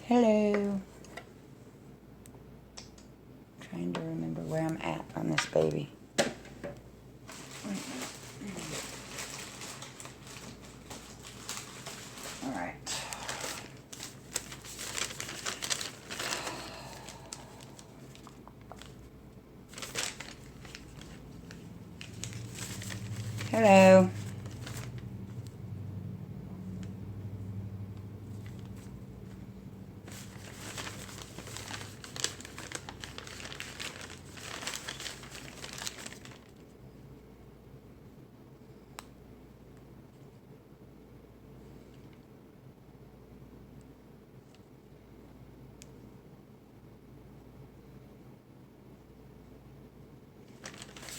Hello. Trying to remember where I'm at on this baby. All right. Hello.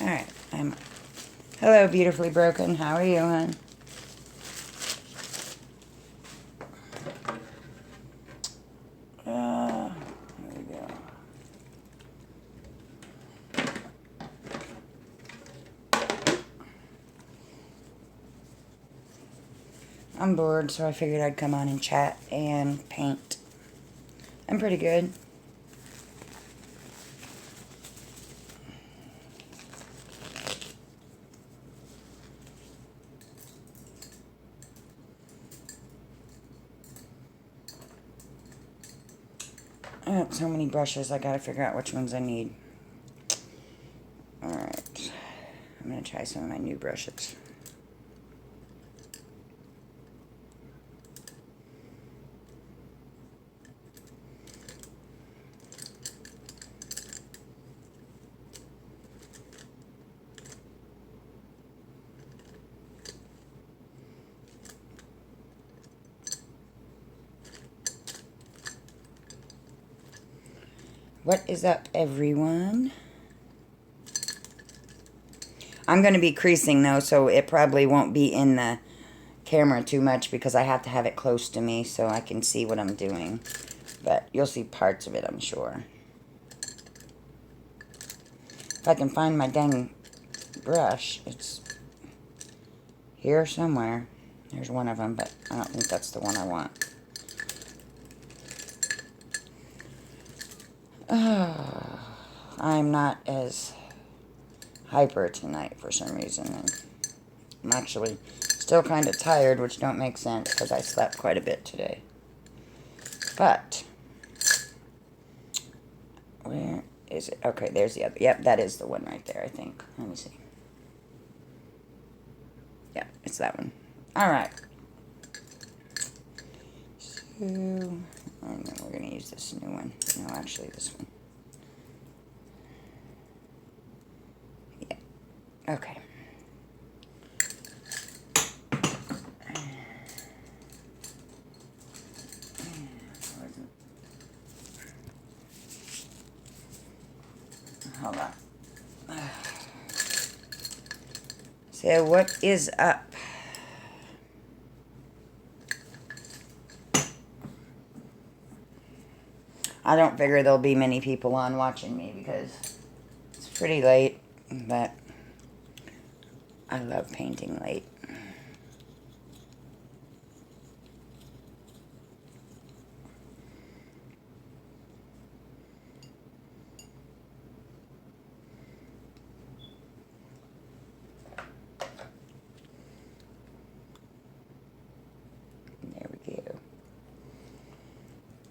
All right. Hello, beautifully broken. How are you, hon? There we go. I'm bored, so I figured I'd come on and chat and paint. I'm pretty good. I have so many brushes, I gotta figure out which ones I need. Alright. I'm gonna try some of my new brushes. What is up, everyone? I'm going to be creasing, though, so it probably won't be in the camera too much because I have to have it close to me so I can see what I'm doing. But you'll see parts of it, I'm sure. If I can find my dang brush, it's here somewhere. There's one of them, but I don't think that's the one I want. I'm not as hyper tonight for some reason. And I'm actually still kind of tired, which don't make sense because I slept quite a bit today. But, where is it? Okay, there's the other. Yep, that is the one right there, I think. Let me see. Yeah, it's that one. All right. So, and then we're going to use this new one. No, actually, this one. Yeah. Okay. Hold on. So, what is up? I don't figure there'll be many people on watching me because it's pretty late, but I love painting late. There we go.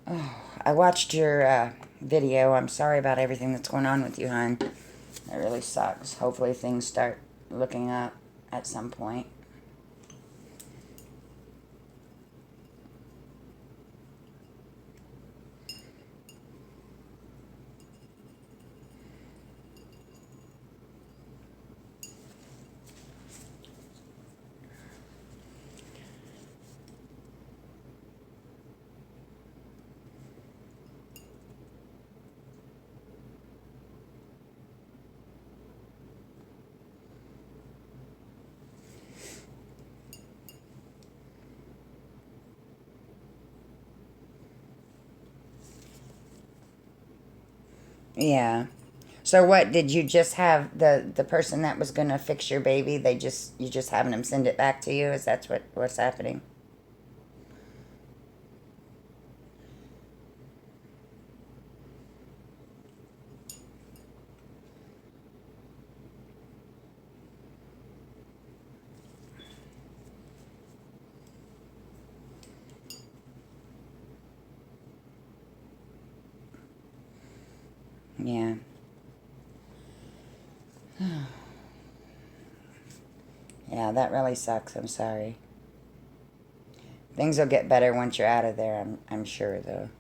Oh, I watched your video. I'm sorry about everything that's going on with you, hon. It really sucks. Hopefully things start looking up at some point. Yeah. So what, did you just have the person that was going to fix your baby, you just having them send it back to you? Is that what's happening? Yeah. Yeah, that really sucks. I'm sorry. Things will get better once you're out of there, I'm sure, though.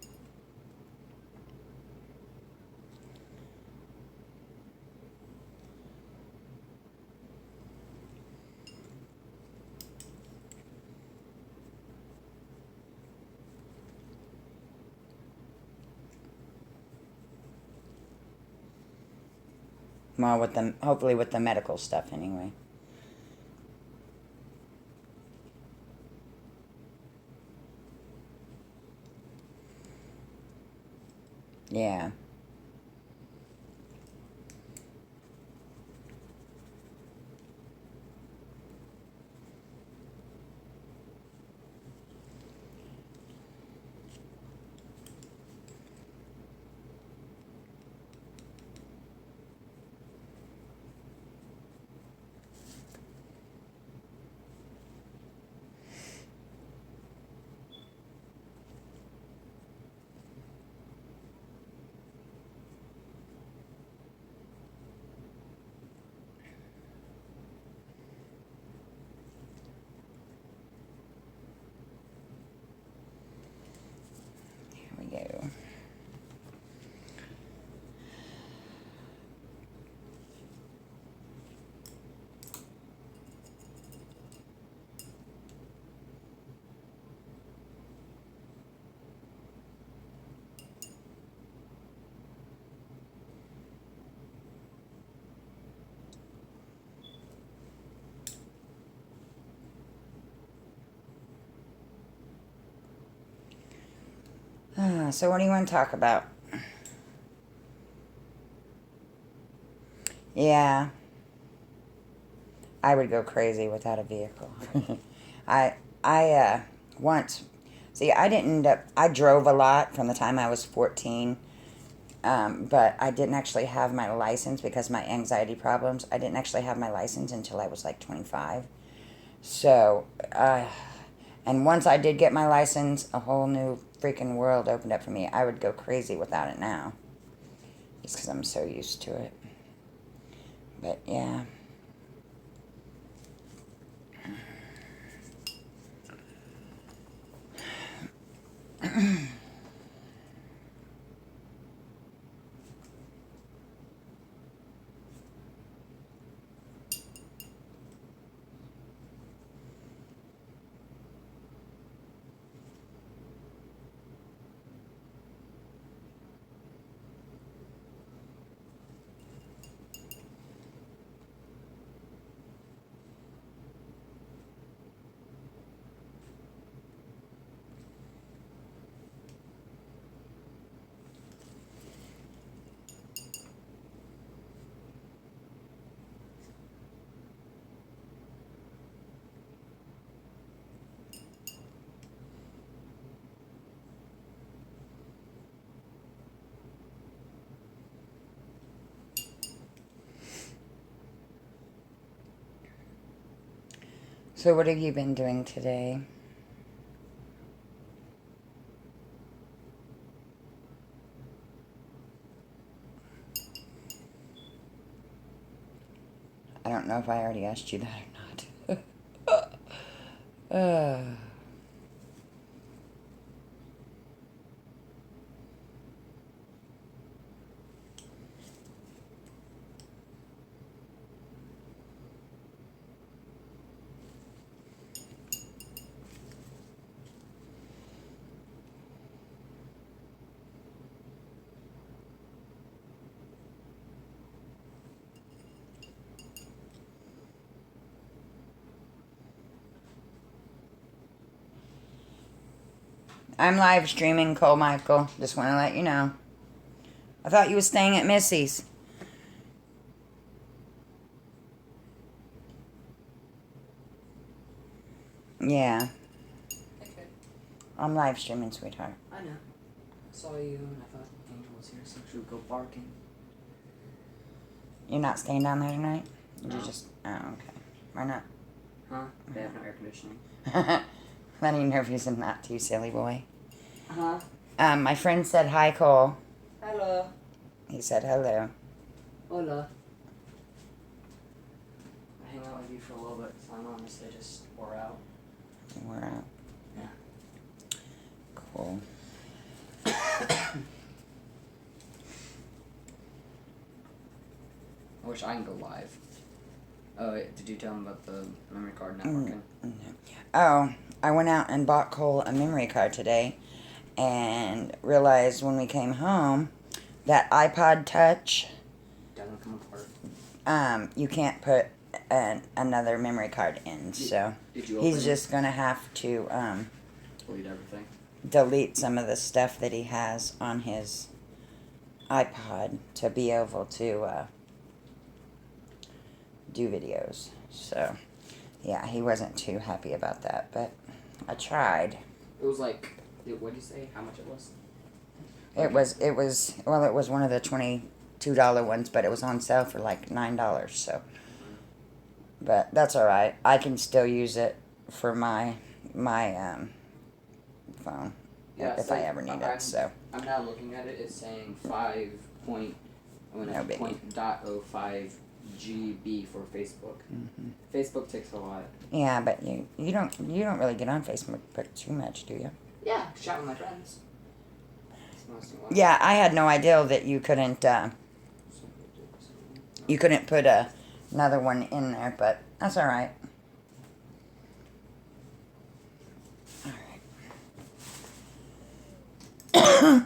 Well, hopefully with the medical stuff anyway. Yeah. Here we go. So what do you want to talk about? Yeah. I would go crazy without a vehicle. I once, see, I didn't end up, I drove a lot from the time I was 14, but I didn't actually have my license because of my anxiety problems. I didn't actually have my license until I was like 25. So, and once I did get my license, a whole new freaking world opened up for me. I would go crazy without it now, just because I'm so used to it. But yeah. So what have you been doing today? I don't know if I already asked you that or not. I'm live streaming, Cole Michael. Just want to let you know. I thought you was staying at Missy's. Yeah. Okay. I'm live streaming, sweetheart. I know. I saw you and I thought Angel was here, so she would go barking. You're not staying down there tonight? No. You just... Oh, okay. Why not? Huh? They have no air conditioning. Letting nervous and not too silly boy. Huh? My friend said hi, Cole. Hello. He said hello. Hola. I hang out with you for a little bit, so I'm honestly just wore out. We're out. Yeah. Cool. I wish I can go live. Oh, wait, did you tell him about the memory card not working? Oh, I went out and bought Cole a memory card today and realized when we came home that iPod Touch, Doesn't come apart. you can't put another memory card in. So Did you open he's just going to have to delete everything? delete some of the stuff that he has on his iPod to be able to do videos. So, yeah, he wasn't too happy about that, but I tried. It was like, what did you say? How much it was? It was one of the $22 ones, but it was on sale for like $9, so. But that's all right. I can still use it for my phone if I ever need it. So I'm now looking at it. It's saying 5.05 GB for Facebook. Mm-hmm. Facebook takes a lot. Yeah, but you don't really get on Facebook too much, do you? Yeah, chat with my friends. Yeah, I had no idea that you couldn't put another one in there, but that's all right.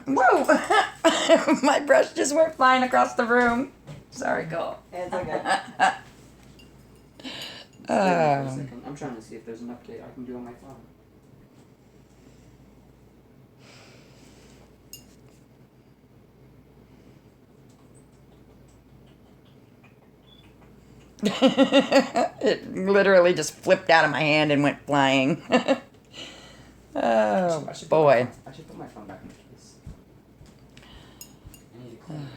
Whoa! My brush just went flying across the room. Sorry, Cole. It's okay. I'm trying to see if there's an update I can do on my phone. It literally just flipped out of my hand and went flying. Oh, boy. I should put my phone back in the case. I need to clean it again.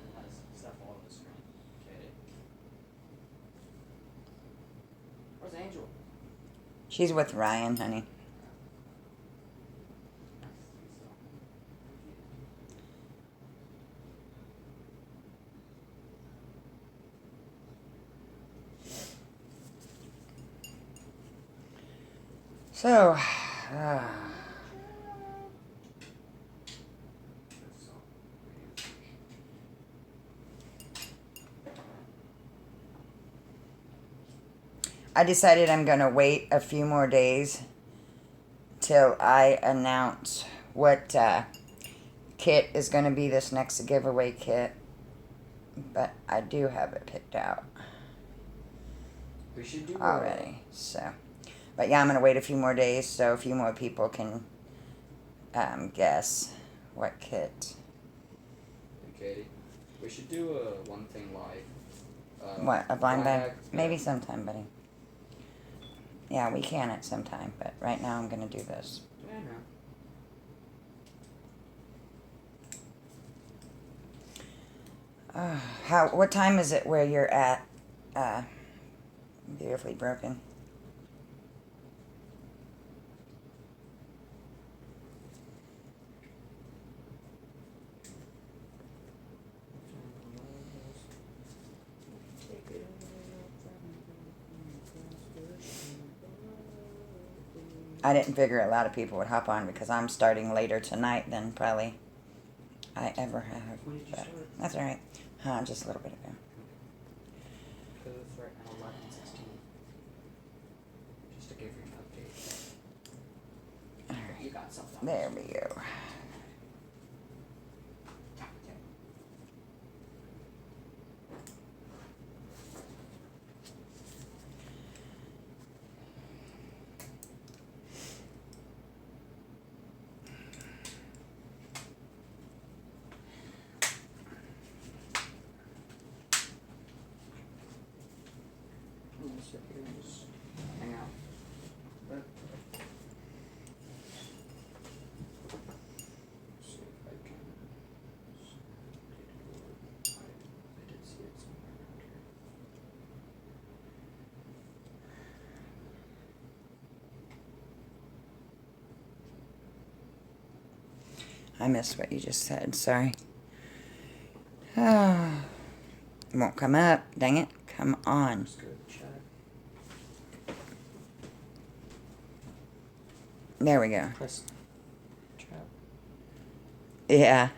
It has stuff all over the screen. Okay. Where's Angel? She's with Ryan, honey. So, I decided I'm going to wait a few more days till I announce what kit is going to be this next giveaway kit. But I do have it picked out We should do already. So, but yeah, I'm going to wait a few more days so a few more people can guess what kit. Hey, Katie. We should do a one thing live. What, a blind bag? Maybe sometime, buddy. Yeah, we can at some time, but right now I'm going to do this. Yeah, no. What time is it where you're at, Beautifully Broken? I didn't figure a lot of people would hop on because I'm starting later tonight than probably I ever have. When did you But start? that's all right. Just a little bit ago. Because it's right now 11:16. Just to give you an update. All right. You got something. There we go. Sit here and just hang out. But see if I can. I did see it somewhere around here. I missed what you just said. Sorry. Won't come up. Dang it. Come on. Just go to chat. There we go. Press chat. Yeah.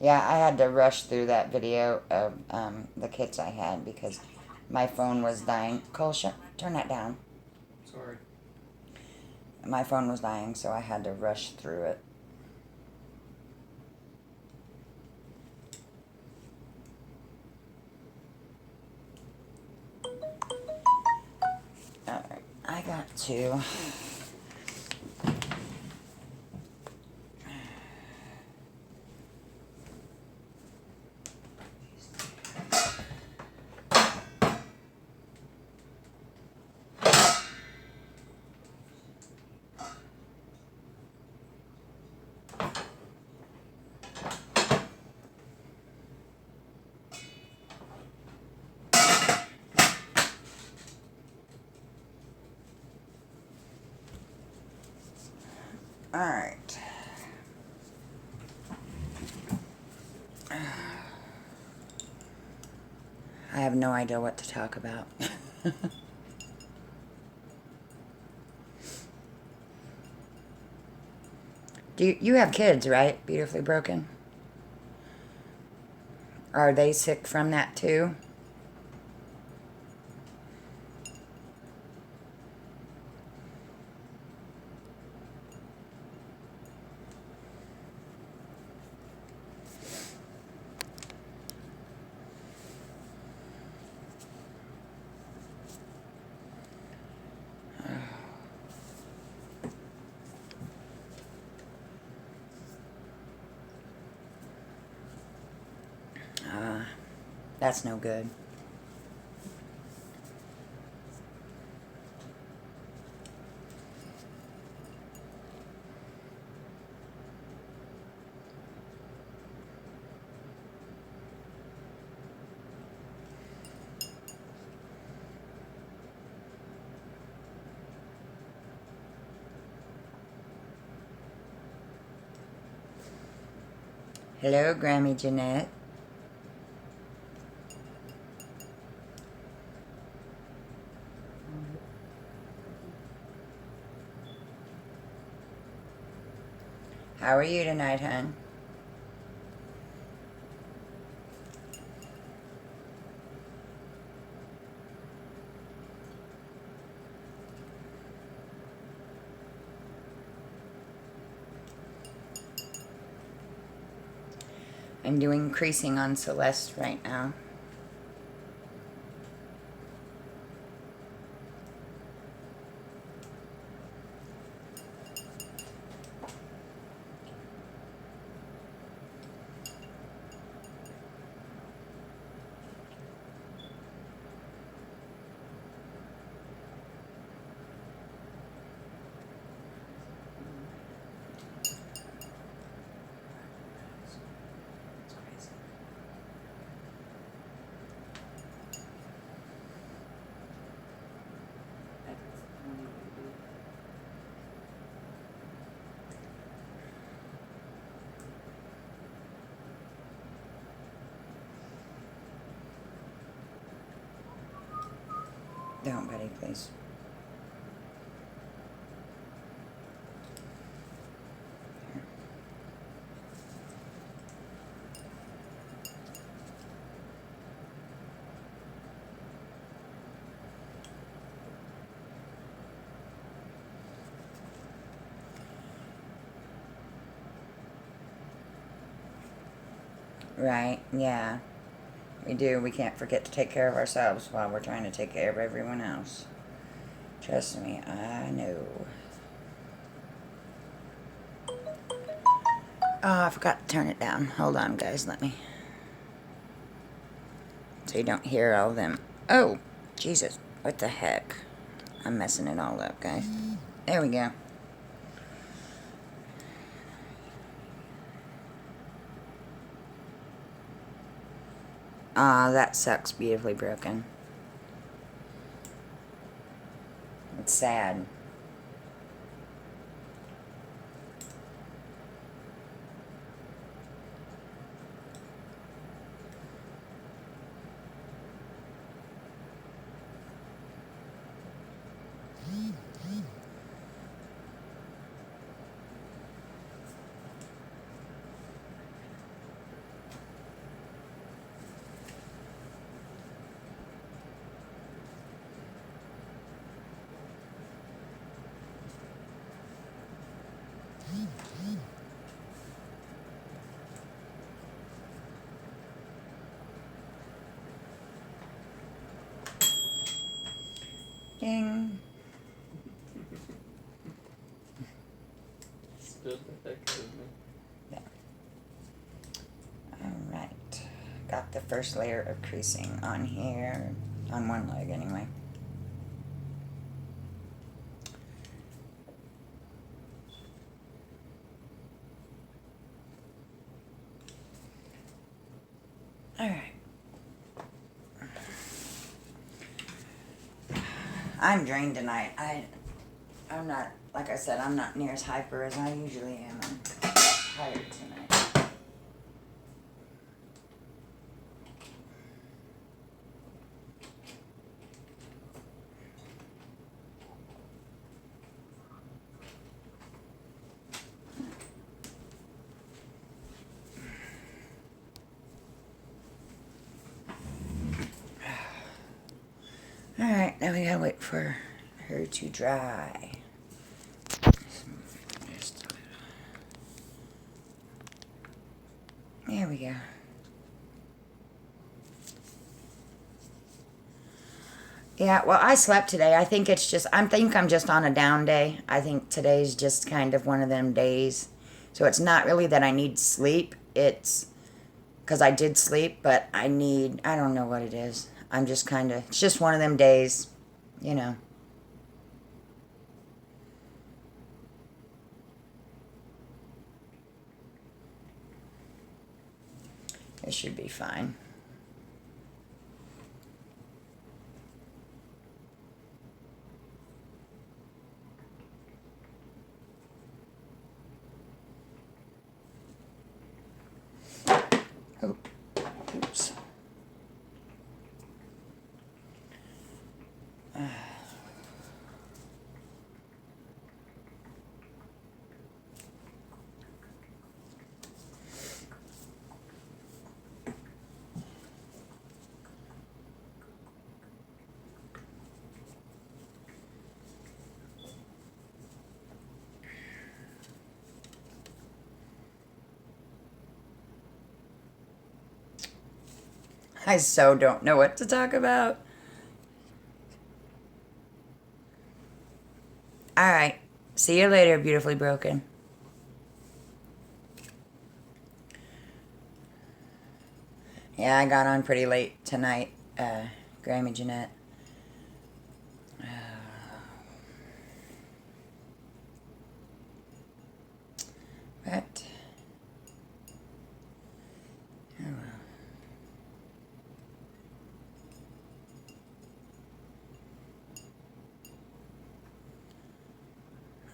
Yeah, I had to rush through that video of the kits I had because my phone was dying. Cole, turn that down. Sorry. My phone was dying, so I had to rush through it. Alright, I got to. Alright. I have no idea what to talk about. You have kids, right? Beautifully Broken? Are they sick from that too? That's no good. Hello, Grammy Jeanette. How are you tonight, hon? I'm doing creasing on Celeste right now. It's crazy. That's the only way to do it. Don't, buddy, please. Right, yeah. We do. We can't forget to take care of ourselves while we're trying to take care of everyone else. Trust me, I know. Oh, I forgot to turn it down. Hold on, guys. Let me. So you don't hear all them. Oh, Jesus. What the heck? I'm messing it all up, guys. There we go. Ah, that sucks. Beautifully broken. It's sad. Ding. Spilled the heck out of me. Yeah. Alright. Got the first layer of creasing on here. On one leg, anyway. Alright. I'm drained tonight. I'm not, like I said, I'm not near as hyper as I usually am. I'm tired tonight. Alright, now we gotta wait for her to dry. There we go. Yeah, well, I slept today. I think it's just, I think I'm just on a down day. I think today's just kind of one of them days. So it's not really that I need sleep. It's because I did sleep, but I don't know what it is. I'm just kind of, it's just one of them days, you know. It should be fine. Oh, oops. I so don't know what to talk about. All right. See you later, beautifully broken. Yeah, I got on pretty late tonight, Grammy Jeanette. But, oh well.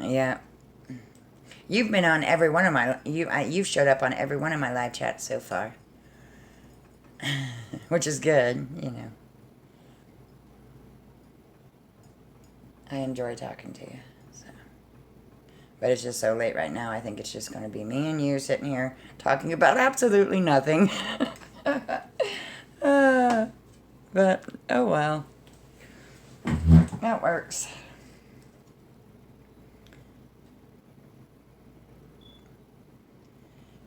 Yeah. You've been on every one of my, you've showed up on every one of my live chats so far. Which is good, you know. I enjoy talking to you. So. But it's just so late right now. I think it's just going to be me and you sitting here talking about absolutely nothing. But, oh well. That works.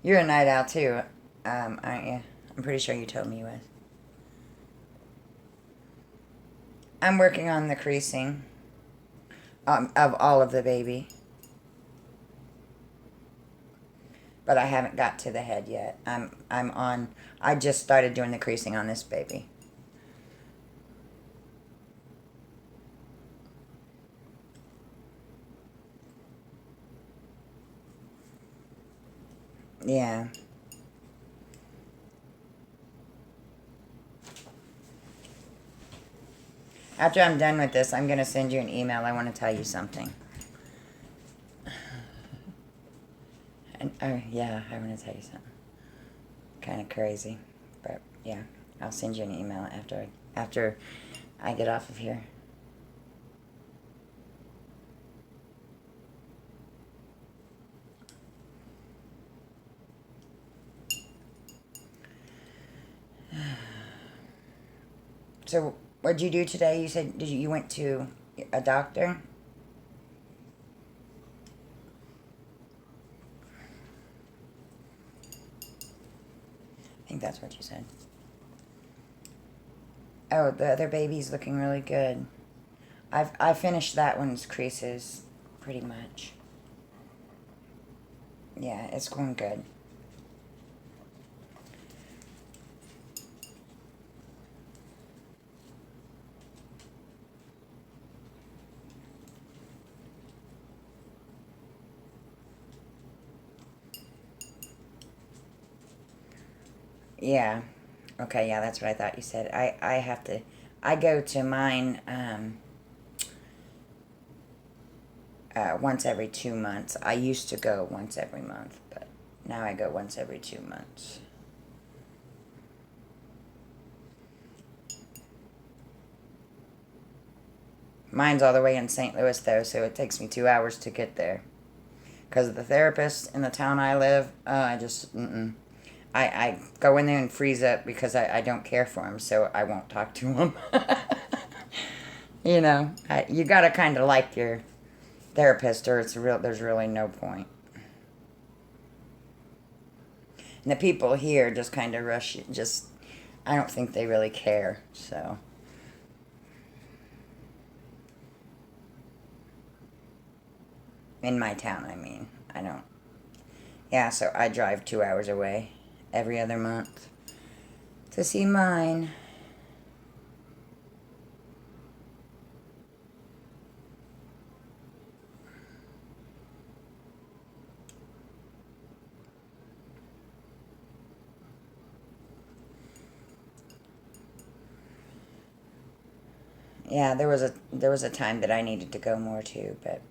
You're a night owl too, aren't you? I'm pretty sure you told me you was. I'm working on the creasing of all of the baby. But I haven't got to the head yet. I just started doing the creasing on this baby. Yeah. After I'm done with this, I'm going to send you an email. I want to tell you something. And, yeah, I want to tell you something. Kind of crazy. But, yeah, I'll send you an email after I get off of here. So, what'd you do today? You said you went to a doctor? I think that's what you said. Oh, the other baby's looking really good. I finished that one's creases pretty much. Yeah, it's going good. Yeah. Okay, yeah, that's what I thought you said. I have to, I go to mine once every 2 months. I used to go once every month, but now I go once every 2 months. Mine's all the way in St. Louis, though, so it takes me 2 hours to get there. Because the therapist in the town I live, I just, I go in there and freeze up because I don't care for him, so I won't talk to him. You know, you gotta kind of like your therapist, or there's really no point. And the people here just kind of rush you. Just, I don't think they really care. So, in my town, I mean, I don't. Yeah, so I drive 2 hours away every other month to see mine. Yeah, there was a time that I needed to go more too, but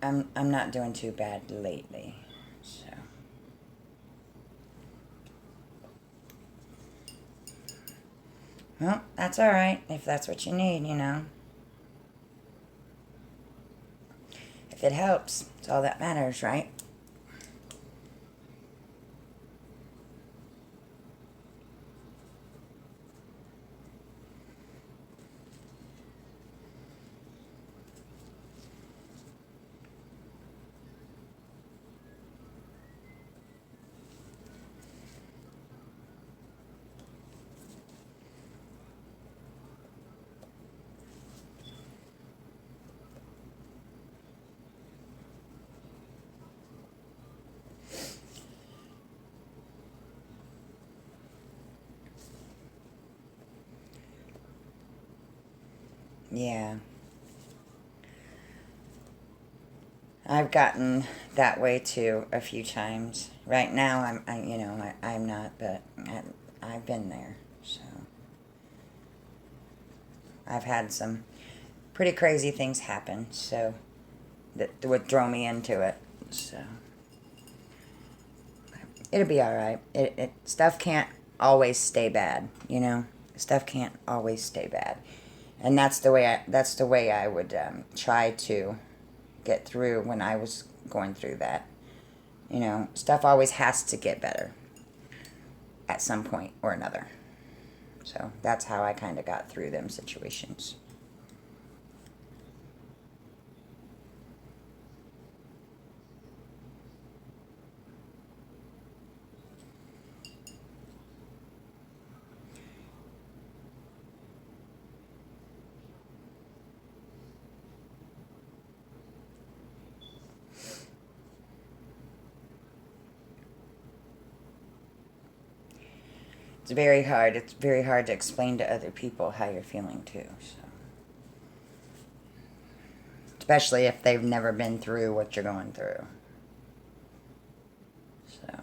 I'm not doing too bad lately. So, well, that's all right if that's what you need, you know. If it helps, it's all that matters, right? Yeah. I've gotten that way too a few times. Right now, I'm not, but I've been there. So I've had some pretty crazy things happen. So that would throw me into it. So it'll be all right. Stuff can't always stay bad. You know, stuff can't always stay bad, and that's the way I would try to get through when I was going through that. You know, stuff always has to get better at some point or another. So that's how I kind of got through them situations. It's very hard. It's very hard to explain to other people how you're feeling too. So. Especially if they've never been through what you're going through. So.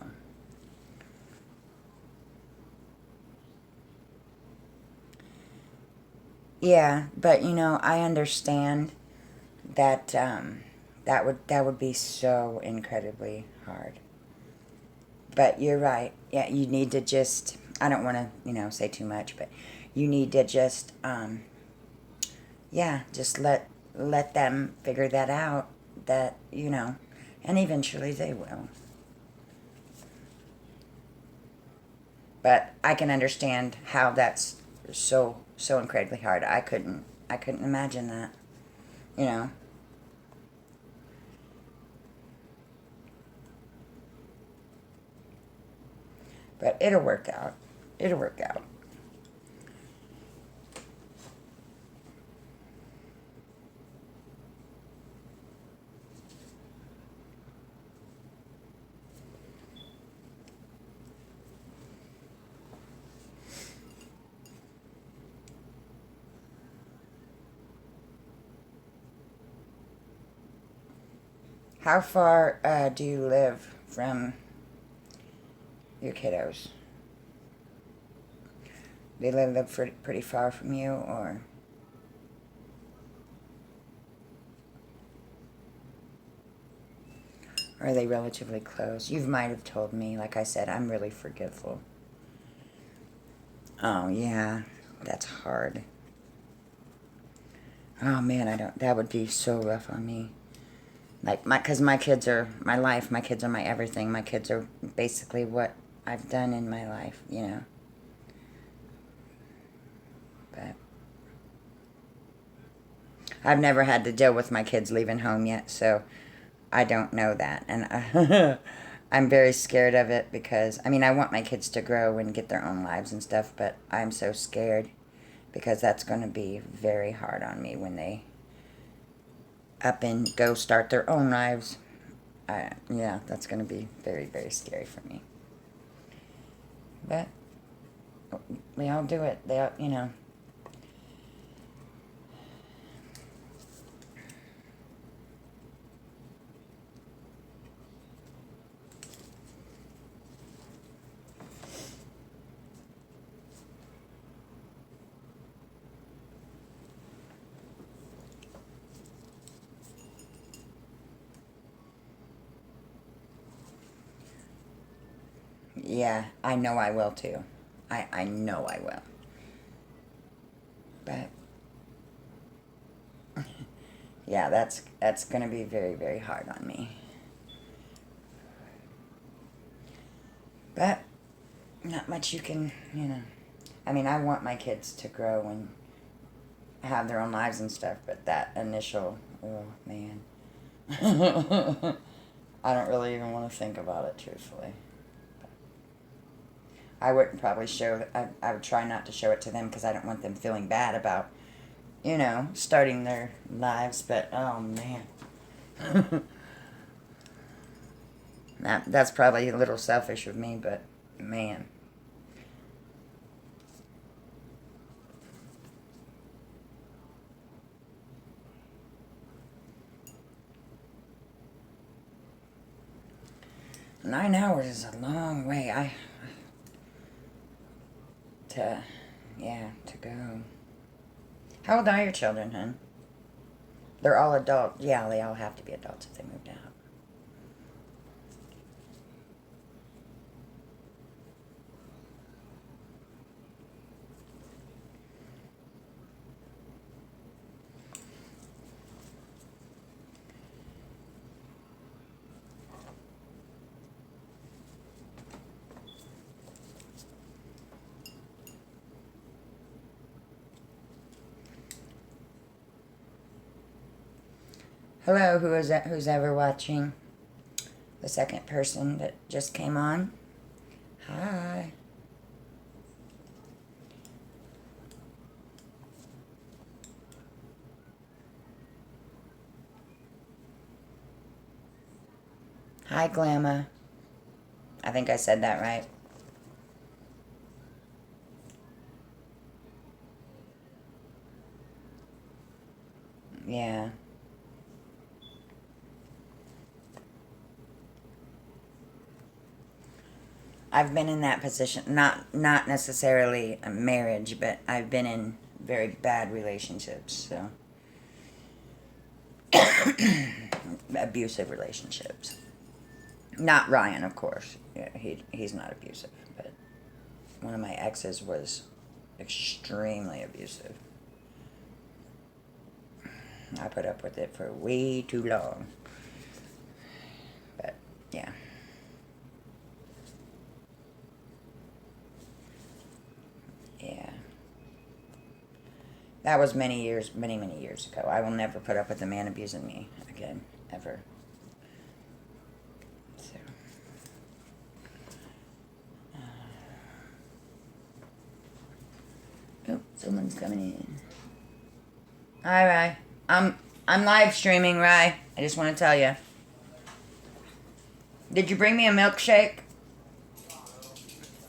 Yeah, but I understand that that would be so incredibly hard. But you're right. Yeah, you need to just. I don't want to say too much, but you need to just yeah, just let them figure that out. That and eventually they will. But I can understand how that's so incredibly hard. I couldn't imagine that. You know. But it'll work out. It'll work out. How far do you live from your kiddos? They live pretty far from you, or are they relatively close? You might have told me. Like I said, I'm really forgetful. Oh yeah, that's hard. Oh man, I don't. That would be so rough on me. Like cause my kids are my life. My kids are my everything. My kids are basically what I've done in my life. But I've never had to deal with my kids leaving home yet, so I don't know that, and I'm very scared of it because I want my kids to grow and get their own lives and stuff, but I'm so scared because that's going to be very hard on me when they up and go start their own lives. Yeah, that's going to be very, very scary for me. But we all do it. They all. Yeah, I know I will too. I know I will. But yeah, that's going to be very, very hard on me. But not much you can. I want my kids to grow and have their own lives and stuff, but that initial, oh man. I don't really even want to think about it, truthfully. I wouldn't probably I would try not to show it to them because I don't want them feeling bad about, starting their lives, but oh man. That's probably a little selfish of me, but man. 9 hours is a long way. To, yeah, to go. How old are your children, hon? They're all adult. Yeah, they all have to be adults if they moved out. Hello, who is that? Who's ever watching? The second person that just came on. Hi. Hi, Glamma. I think I said that right. Yeah. I've been in that position, not necessarily a marriage, but I've been in very bad relationships, so. Abusive relationships. Not Ryan, of course. Yeah, he's not abusive, but one of my exes was extremely abusive. I put up with it for way too long. But, yeah. Yeah. That was many years, many, many years ago. I will never put up with a man abusing me again, ever. So. Oh, someone's coming in. Hi, Rye. I'm live streaming, Rye. I just want to tell you. Did you bring me a milkshake?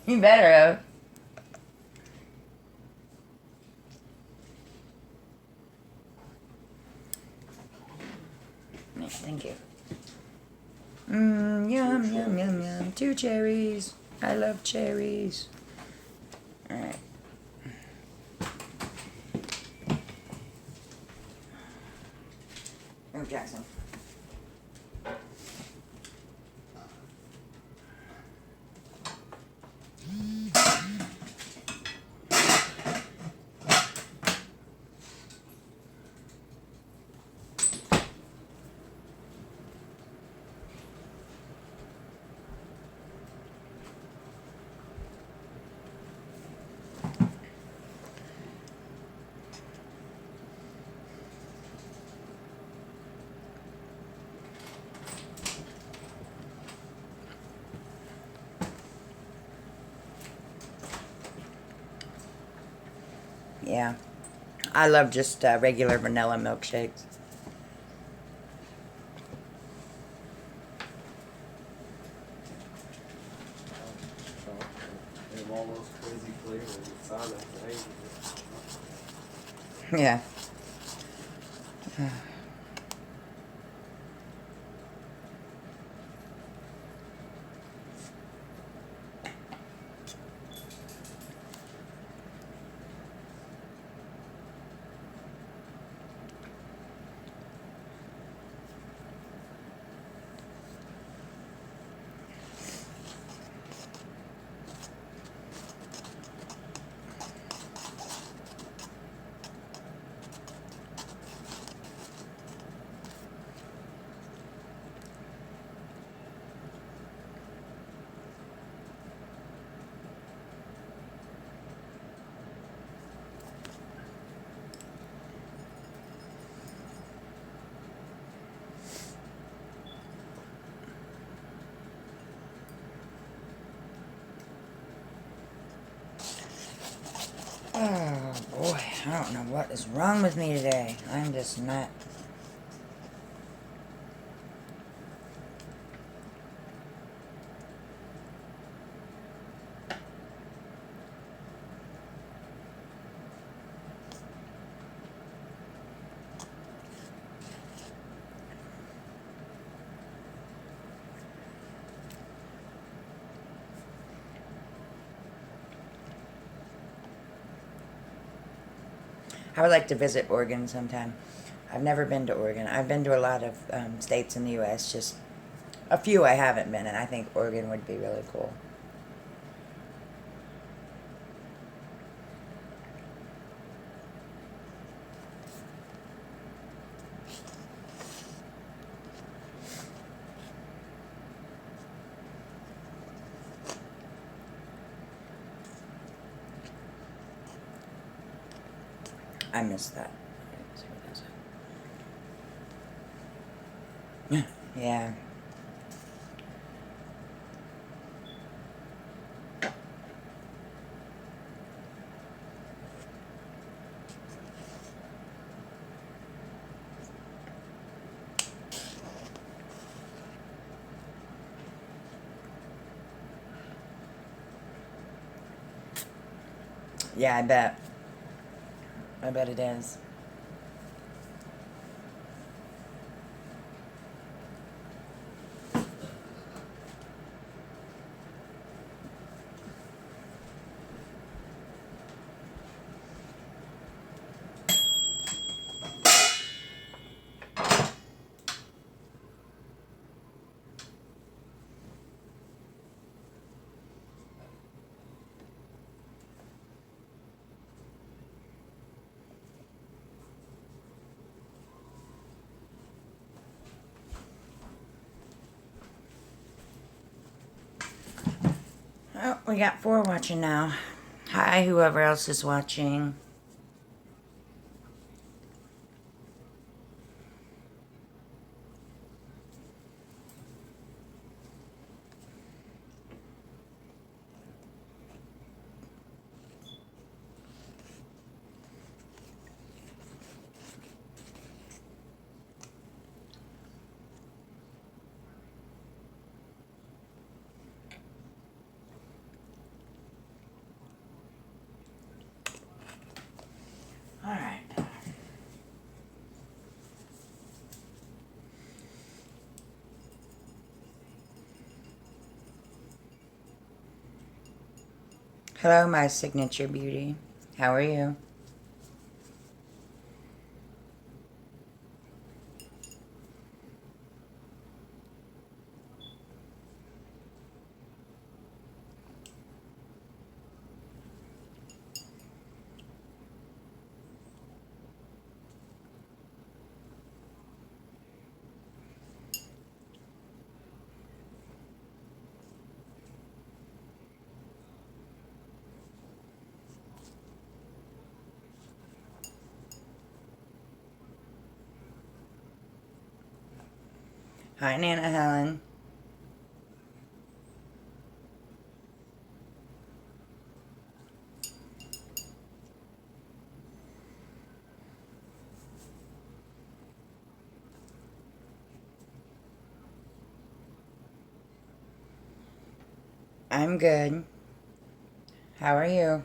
You better have. Thank you. Yum, yum, yum, yum. 2 cherries. I love cherries. Alright. Oh, Jackson. Yeah. I love just regular vanilla milkshakes. They have all those crazy flavors. It sounds like Yeah. Oh boy, I don't know what is wrong with me today. I'm just not. I would like to visit Oregon sometime. I've never been to Oregon. I've been to a lot of states in the U.S., just a few I haven't been, and I think Oregon would be really cool. I miss that. Yeah. Yeah, I bet. I bet it is. Oh, we got 4 watching now. Hi, whoever else is watching. All right. Hello, my signature beauty. How are you? Hi, Nana Helen. I'm good. How are you?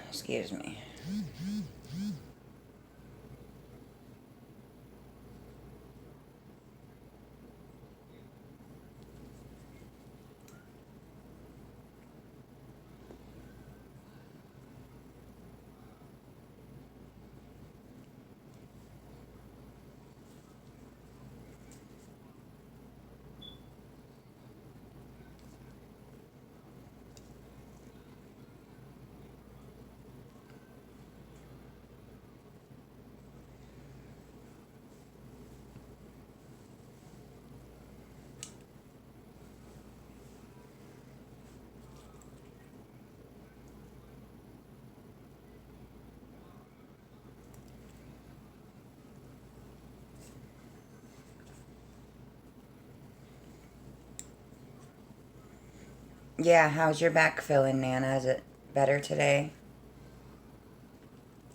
Excuse me. Yeah, how's your back feeling, Nana? Is it better today?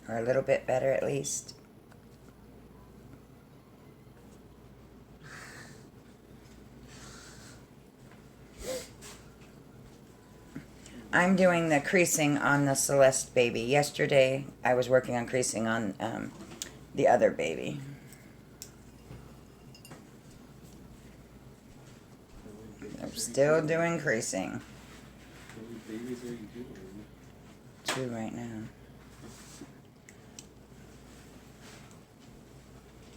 Or a little bit better at least? I'm doing the creasing on the Celeste baby. Yesterday, I was working on creasing on the other baby. I'm still doing creasing. How many babies are you doing? 2 right now.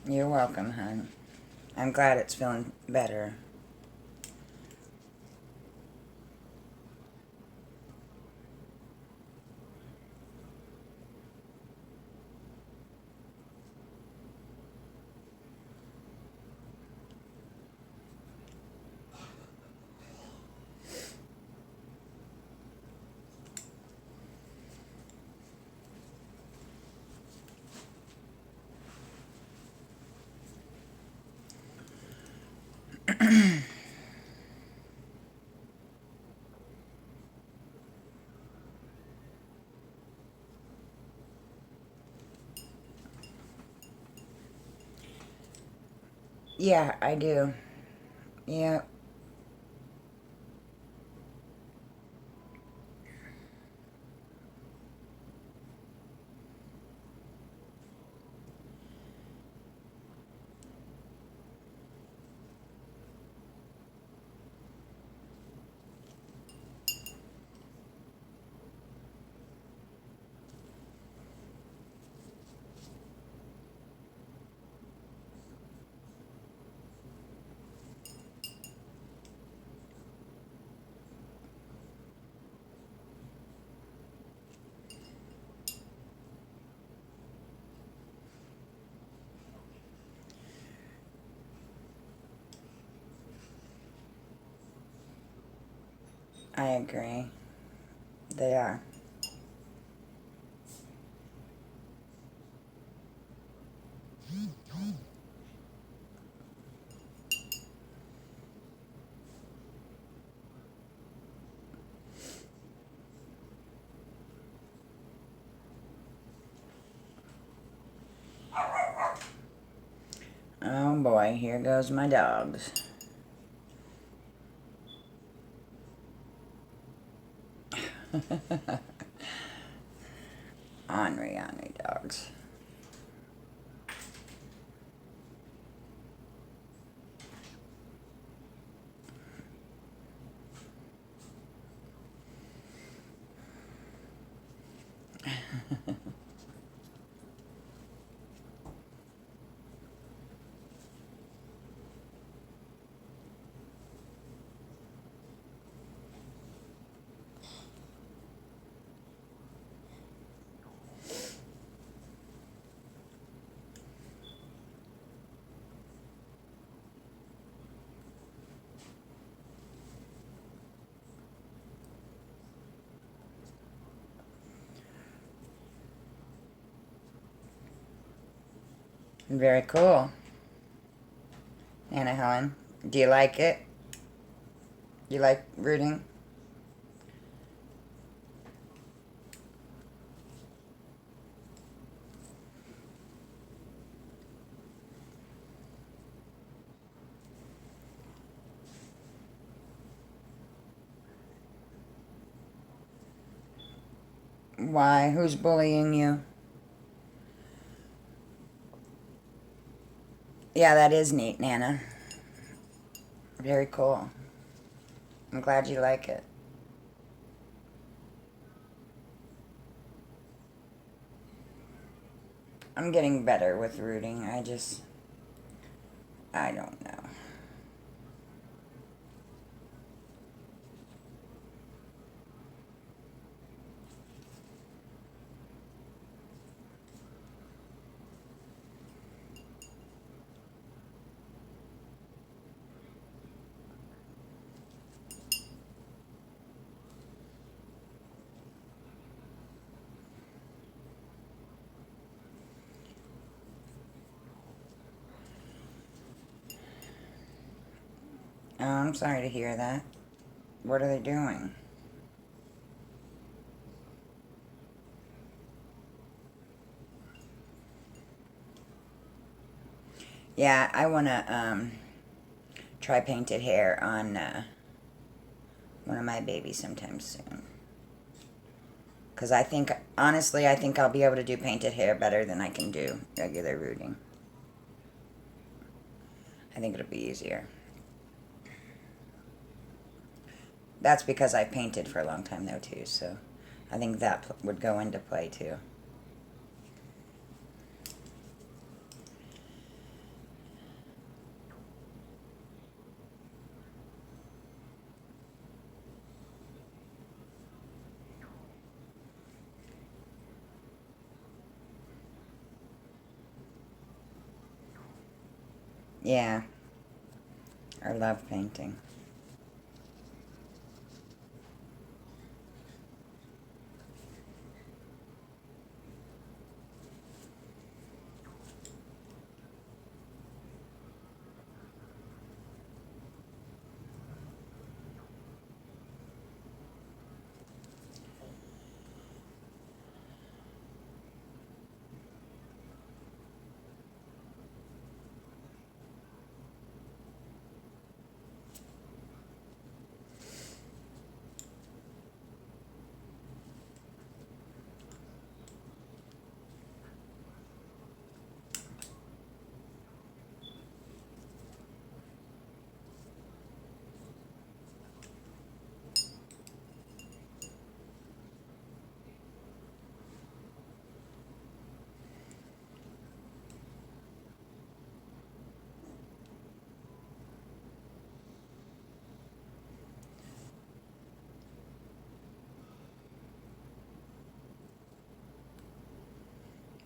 You're welcome, hon. I'm glad it's feeling better. Yeah, I do. Yeah. I agree. They are. Oh boy, here goes my dogs. Ornery dogs. Very cool. Anna Helen, do you like it? You like rooting? Why? Who's bullying you? Yeah, that is neat, Nana. Very cool. I'm glad you like it. I'm getting better with rooting. I don't know. Oh, I'm sorry to hear that. What are they doing? Yeah, I want to try painted hair on one of my babies sometime soon. Because honestly, I think I'll be able to do painted hair better than I can do regular rooting. I think it'll be easier. That's because I painted for a long time though too, so I think that would go into play too. Yeah, I love painting.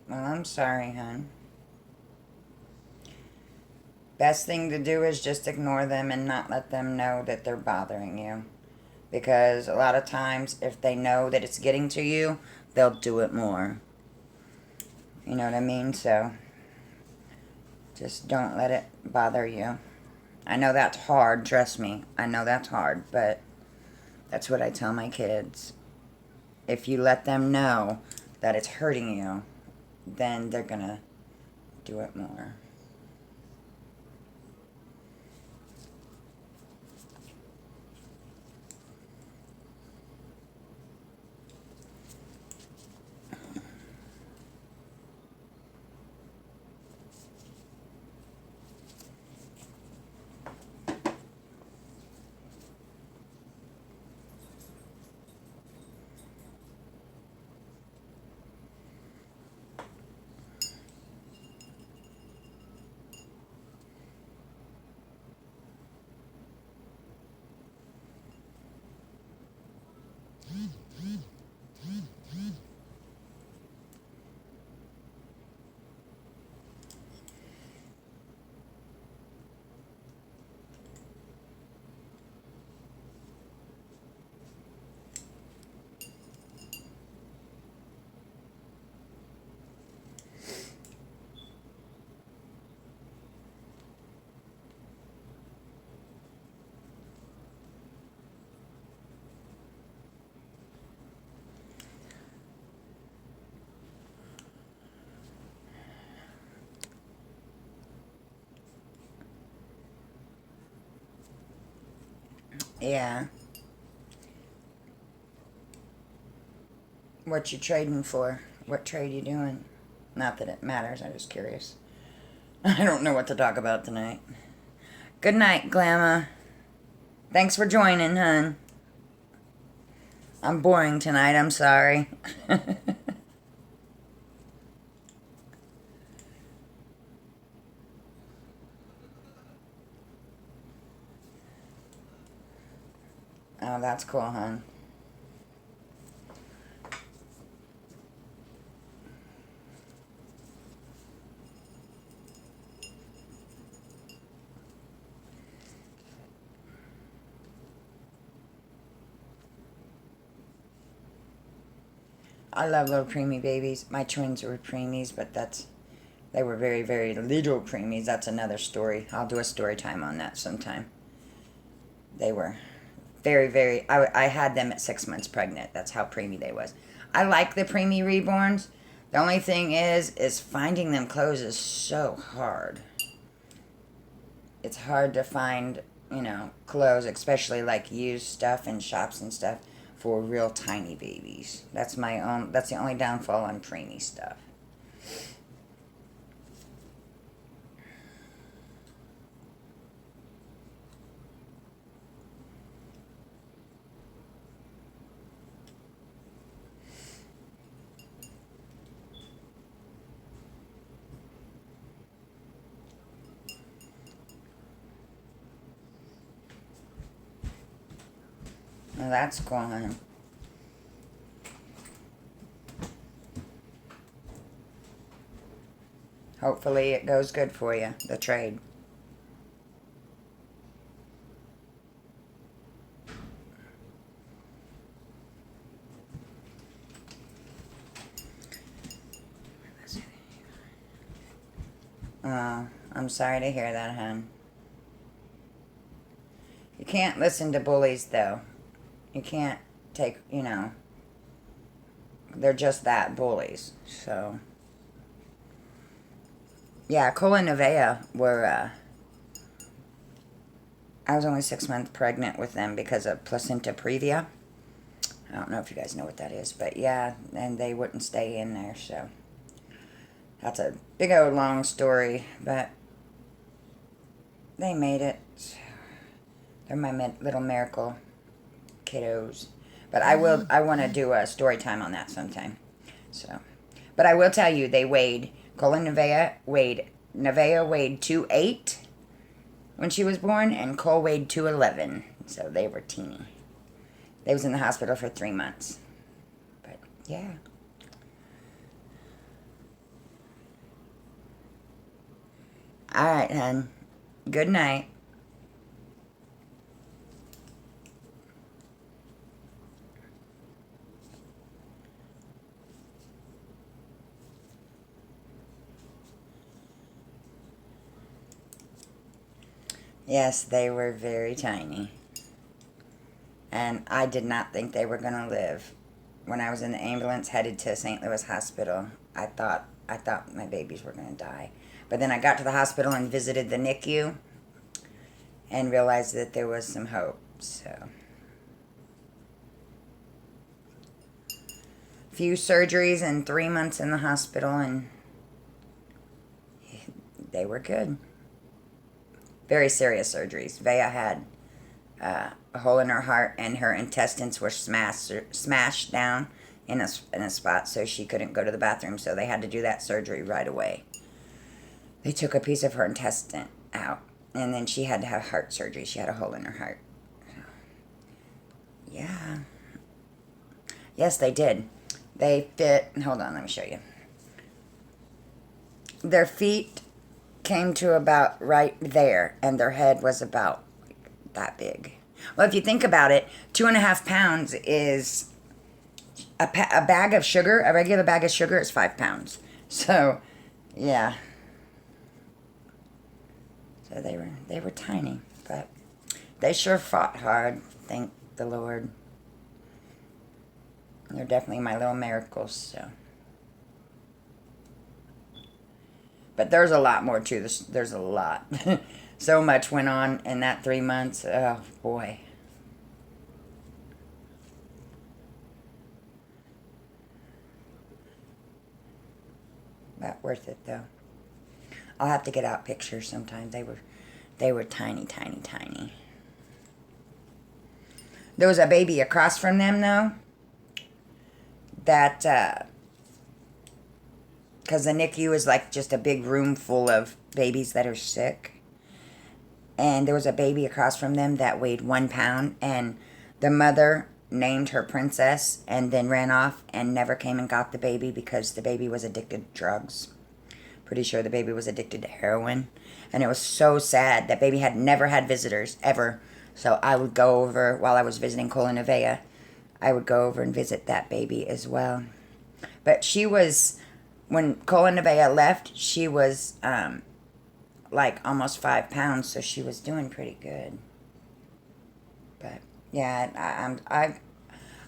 Well, I'm sorry, hon. Best thing to do is just ignore them and not let them know that they're bothering you. Because a lot of times, if they know that it's getting to you, they'll do it more. You know what I mean? So, just don't let it bother you. I know that's hard, trust me. I know that's hard, but that's what I tell my kids. If you let them know that it's hurting you, then they're gonna do it more. Yeah. What you trading for? What trade you doing? Not that it matters, I'm just curious. I don't know what to talk about tonight. Good night, Glamma. Thanks for joining, hun. I'm boring tonight, I'm sorry. Oh, that's cool, hun. I love little preemie babies. My twins were preemies, but they were very, very little preemies. That's another story. I'll do a story time on that sometime. They were very, very. I had them at 6 months pregnant. That's how preemie they was. I like the preemie reborns. The only thing is finding them clothes is so hard. It's hard to find, clothes, especially like used stuff in shops and stuff for real tiny babies. That's the only downfall on preemie stuff. Well, that's cool, honey. Hopefully it goes good for you, the trade. Oh, I'm sorry to hear that, hon. You can't listen to bullies, though. You can't take, they're just that, bullies. So, yeah, Cole and Nevaeh were, I was only 6 months pregnant with them because of placenta previa. I don't know if you guys know what that is, but yeah, and they wouldn't stay in there, so. That's a big old long story, but they made it. They're my little miracle kiddos. But I want to do a story time on that sometime. So, but I will tell you, they weighed, Colin Nevaeh weighed 2'8" when she was born, and Cole weighed 2'11". So they were teeny. They was in the hospital for 3 months. But, yeah. All right, hon. Good night. Yes, they were very tiny. And I did not think they were going to live. When I was in the ambulance headed to St. Louis Hospital, I thought my babies were going to die. But then I got to the hospital and visited the NICU and realized that there was some hope. So, few surgeries and 3 months in the hospital, and they were good. Very serious surgeries. Vea had a hole in her heart, and her intestines were smashed down in a spot, so she couldn't go to the bathroom. So they had to do that surgery right away. They took a piece of her intestine out, and then she had to have heart surgery. She had a hole in her heart. Yeah. Yes, they did. They fit. Hold on, let me show you. Their feet came to about right there, and their head was about that big. Well, if you think about it, 2.5 pounds is a bag of sugar. A regular bag of sugar is 5 pounds. So, yeah. So they were tiny, but they sure fought hard. Thank the Lord. They're definitely my little miracles. So, but there's a lot more to this. There's a lot. So much went on in that 3 months. Oh boy. But worth it though. I'll have to get out pictures sometime. They were tiny, tiny, tiny. There was a baby across from them though. That because the NICU is like just a big room full of babies that are sick. And there was a baby across from them that weighed 1 pound, and the mother named her Princess and then ran off and never came and got the baby because the baby was addicted to drugs. Pretty sure the baby was addicted to heroin. And it was so sad. That baby had never had visitors, ever. So I would go over, while I was visiting Cole and Nevaeh, I would go over and visit that baby as well. But she was, when Cole and Nevaeh left, she was like almost 5 pounds, so she was doing pretty good. But yeah,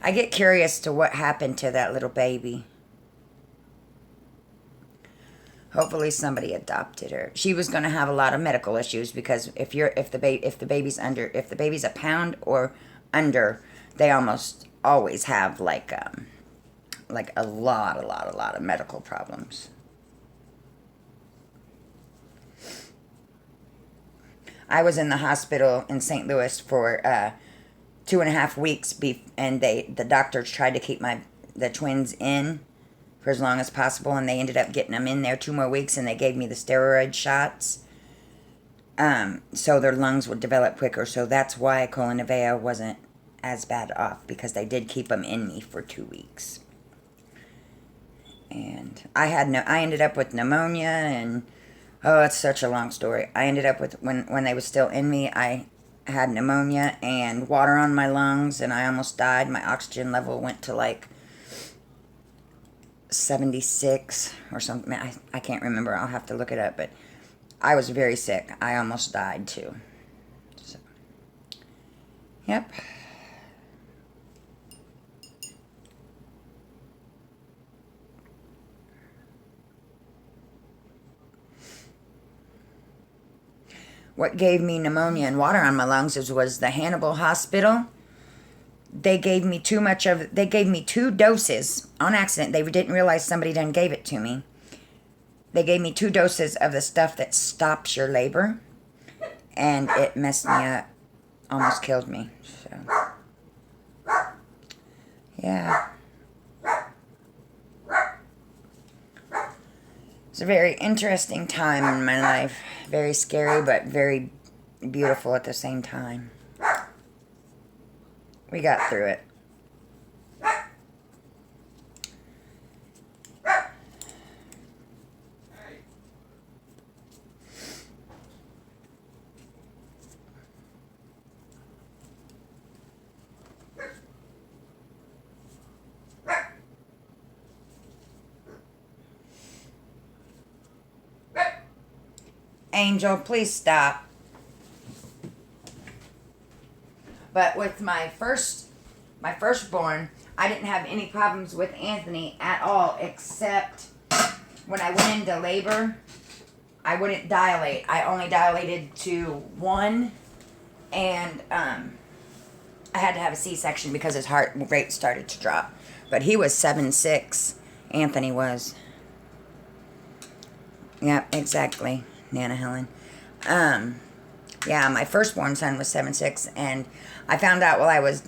I get curious to what happened to that little baby. Hopefully somebody adopted her. She was going to have a lot of medical issues because if the baby's a pound or under, they almost always have like a lot of medical problems. I was in the hospital in St. Louis for 2.5 weeks, and the doctors tried to keep the twins in for as long as possible, and they ended up getting them in there 2 more weeks, and they gave me the steroid shots, so their lungs would develop quicker. So that's why Cole and Nevaeh wasn't as bad off, because they did keep them in me for 2 weeks. And I ended up with pneumonia, and oh, it's such a long story. I ended up with, when they was still in me, I had pneumonia and water on my lungs, and I almost died. My oxygen level went to like 76 or something. I can't remember. I'll have to look it up. But I was very sick. I almost died too. So, yep. What gave me pneumonia and water on my lungs was the Hannibal Hospital. They gave me they gave me 2 doses on accident. They didn't realize somebody done gave it to me. They gave me 2 doses of the stuff that stops your labor, and it messed me up. Almost killed me. So, yeah. It's a very interesting time in my life. Very scary, but very beautiful at the same time. We got through it. Angel, please stop. But with my firstborn, I didn't have any problems with Anthony at all, except when I went into labor, I wouldn't dilate. I only dilated to 1, and I had to have a C-section because his heart rate started to drop. But he was 7'6". Anthony was. Yep, exactly, Nana Helen. Yeah, my firstborn son was 7'6", and I found out while I was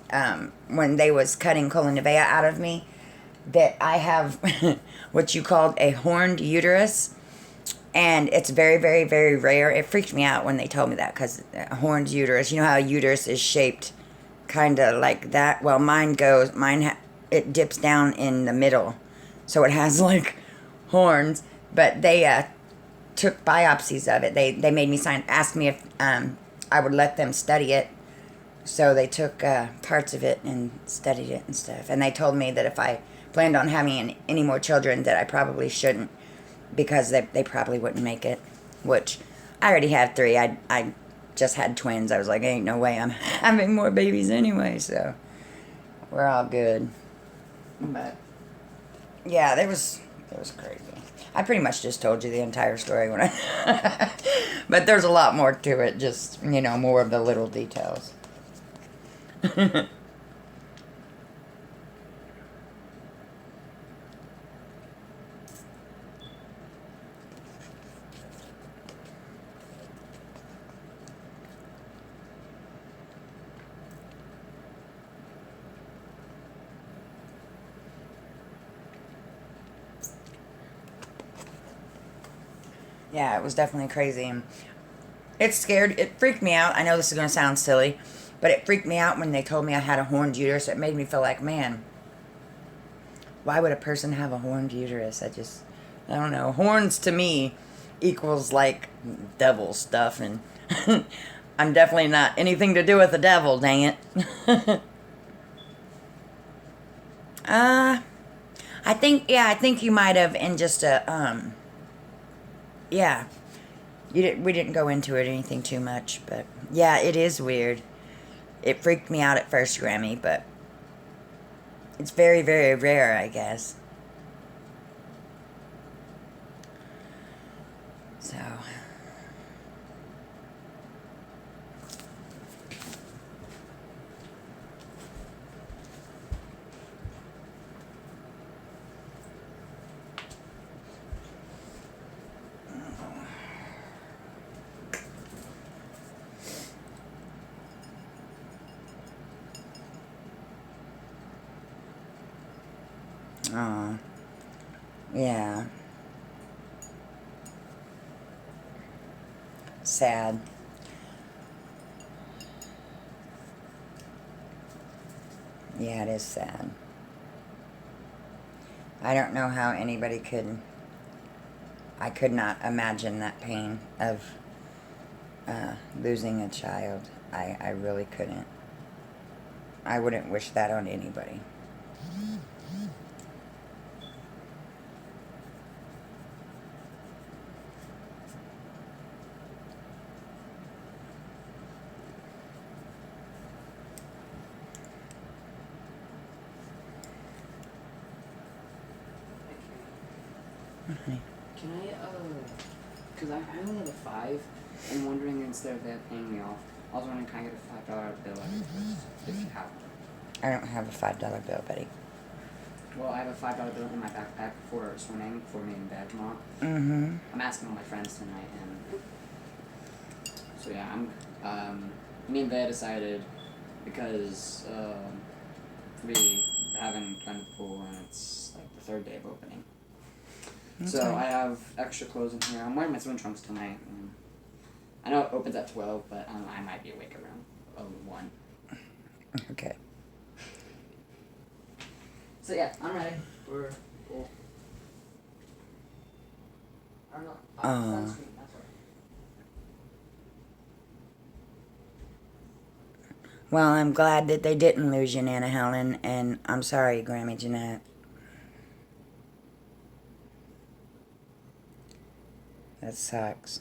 when they was cutting colon nevea out of me that I have what you called a horned uterus, and it's very, very, very rare. It freaked me out when they told me that, because a horned uterus, you know how a uterus is shaped kind of like that? Well, it dips down in the middle, so it has like horns, but they took biopsies of it. They made me asked me if I would let them study it. So they took parts of it and studied it and stuff. And they told me that if I planned on having any more children, that I probably shouldn't, because they probably wouldn't make it. Which I already had 3. I just had twins. I was like, ain't no way I'm having more babies anyway. So we're all good. But yeah, it was crazy. I pretty much just told you the entire story when I but there's a lot more to it, just, more of the little details. Yeah, it was definitely crazy. And it freaked me out. I know this is going to sound silly, but it freaked me out when they told me I had a horned uterus. It made me feel like, man, why would a person have a horned uterus? I don't know. Horns to me equals like devil stuff, and I'm definitely not anything to do with the devil, dang it. I think you might have in just yeah. We didn't go into it anything too much, but yeah, it is weird. It freaked me out at first, Grammy, but it's very, very rare, I guess. So. Oh, yeah. Sad. Yeah, it is sad. I don't know how anybody could. I could not imagine that pain of losing a child. I really couldn't. I wouldn't wish that on anybody. Can I, because I only have a 5, and wondering instead of that paying me off, I was wondering, can I get a $5 bill every first, if you have one? I don't have a $5 bill, Betty. Well, I have a $5 bill in my backpack for swimming for me and Dad tomorrow. Mm-hmm. I'm asking all my friends tonight, and so yeah, me and Dad decided, because we haven't done the pool and it's like the 3rd day of opening. Okay. So I have extra clothes in here. I'm wearing my swim trunks tonight. I know it opens at 12, but I might be awake around 1. Okay. So yeah, I'm ready for pool. I don't know. Sunscreen, that's right. Well, I'm glad that they didn't lose you, Nana Helen, and I'm sorry, Grammy Jeanette. That sucks.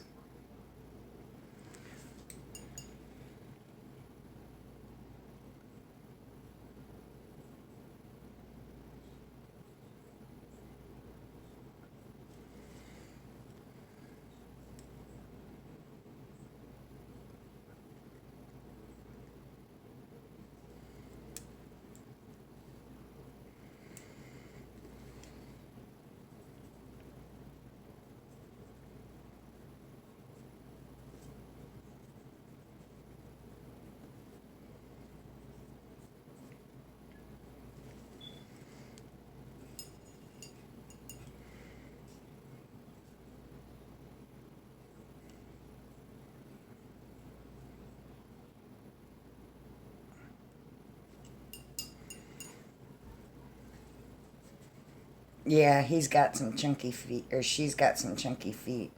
Yeah, he's got some chunky feet, or she's got some chunky feet.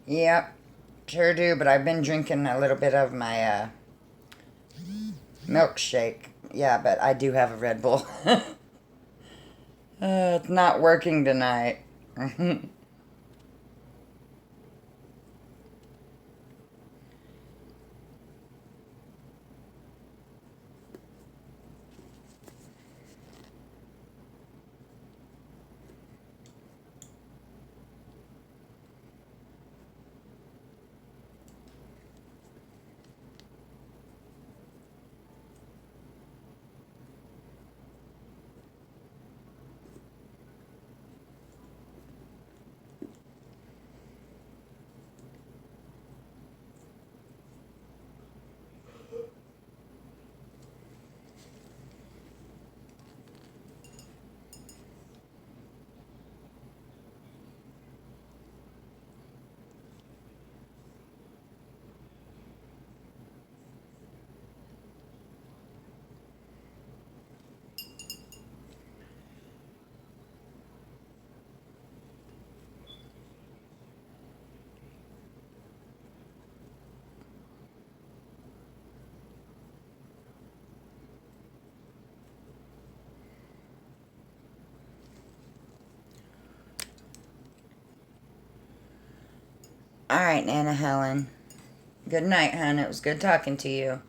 Yep, sure do, but I've been drinking a little bit of my milkshake. Yeah, but I do have a Red Bull. It's not working tonight. All right, Nana Helen. Good night, hon. It was good talking to you.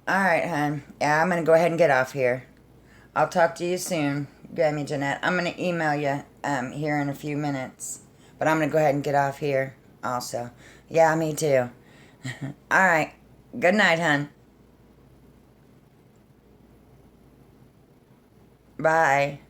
All right, hon. Yeah, I'm going to go ahead and get off here. I'll talk to you soon, Grammy Jeanette. I'm going to email you here in a few minutes. But I'm going to go ahead and get off here also. Yeah, me too. All right. Good night, hon. Bye.